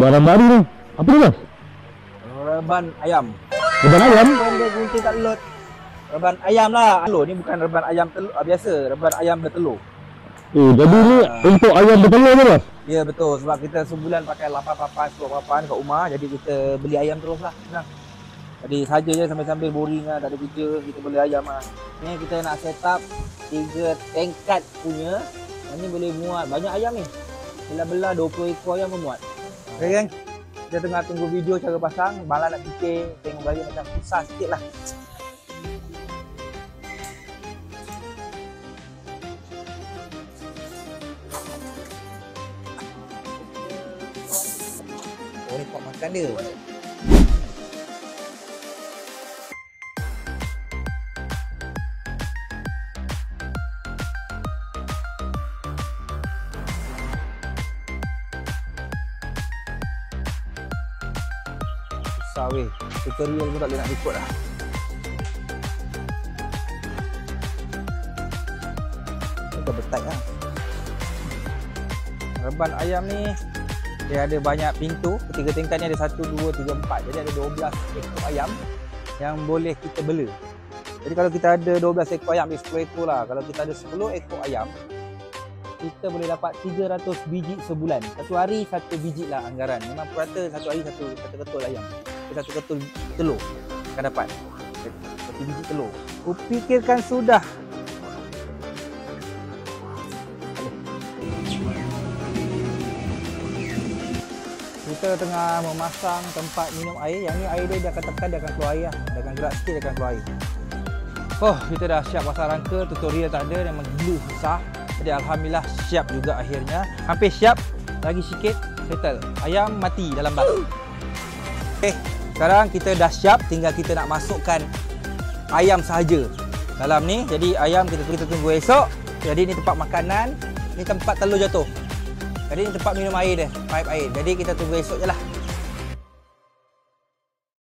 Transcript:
barang baru ni. Apa ni Bos? Reban ayam. Reban ayam? Dia gunting kat lot. Reban ayam lah. Telur ni bukan reban ayam telur biasa, reban ayam bertelur. Jadi ni untuk ayam bertelur ke Bos? Ya betul, sebab kita sebulan pakai 8 papan, 10 papan kat rumah, jadi kita beli ayam terus lah. Senang. Jadi saja je sambil-sambil boring lah, tak ada kerja, kita beli ayam lah. Ni kita nak set up 3 tingkat punya. Ini boleh muat banyak ayam ni. Belah-belah 20 ekor ayam memuat. Okay kan? Kita tengah tunggu video cara pasang, malah nak fikir, tengok gaya macam susah sikit lah. Oh ni pot makan dia. Susah weh, tutorial pun tak boleh nak ikut lah. Kita bertight lah. Reban ayam ni dia ada banyak pintu, ketiga tingkat ni ada 1, 2, 3, 4. Jadi ada 12 ekor ayam yang boleh kita bela. Jadi kalau kita ada 12 ekor ayam, 10 ekor lah. Kalau kita ada 10 ekor ayam, kita boleh dapat 300 biji sebulan. Satu hari satu biji lah anggaran. Memang purata satu hari satu ketul ayam. Satu ketul telur akan dapat. Satu biji telur. Kupikirkan sudah. Kita tengah memasang tempat minum air. Yang ni air dia akan tekan, dia akan keluar air lah. Dia akan gerak sikit, dia akan keluar air. Oh, kita dah siap pasang rangka. Tutorial tak ada, memang gila susah. Jadi Alhamdulillah siap juga akhirnya. Hampir siap. Lagi sikit, settle. Ayam mati dalam bak. Okay, sekarang kita dah siap. Tinggal kita nak masukkan ayam sahaja dalam ni. Jadi ayam kita tunggu esok. Jadi ni tempat makanan. Ni tempat telur jatuh. Jadi ni tempat minum air dia, pipe air. Jadi kita tunggu esok je lah.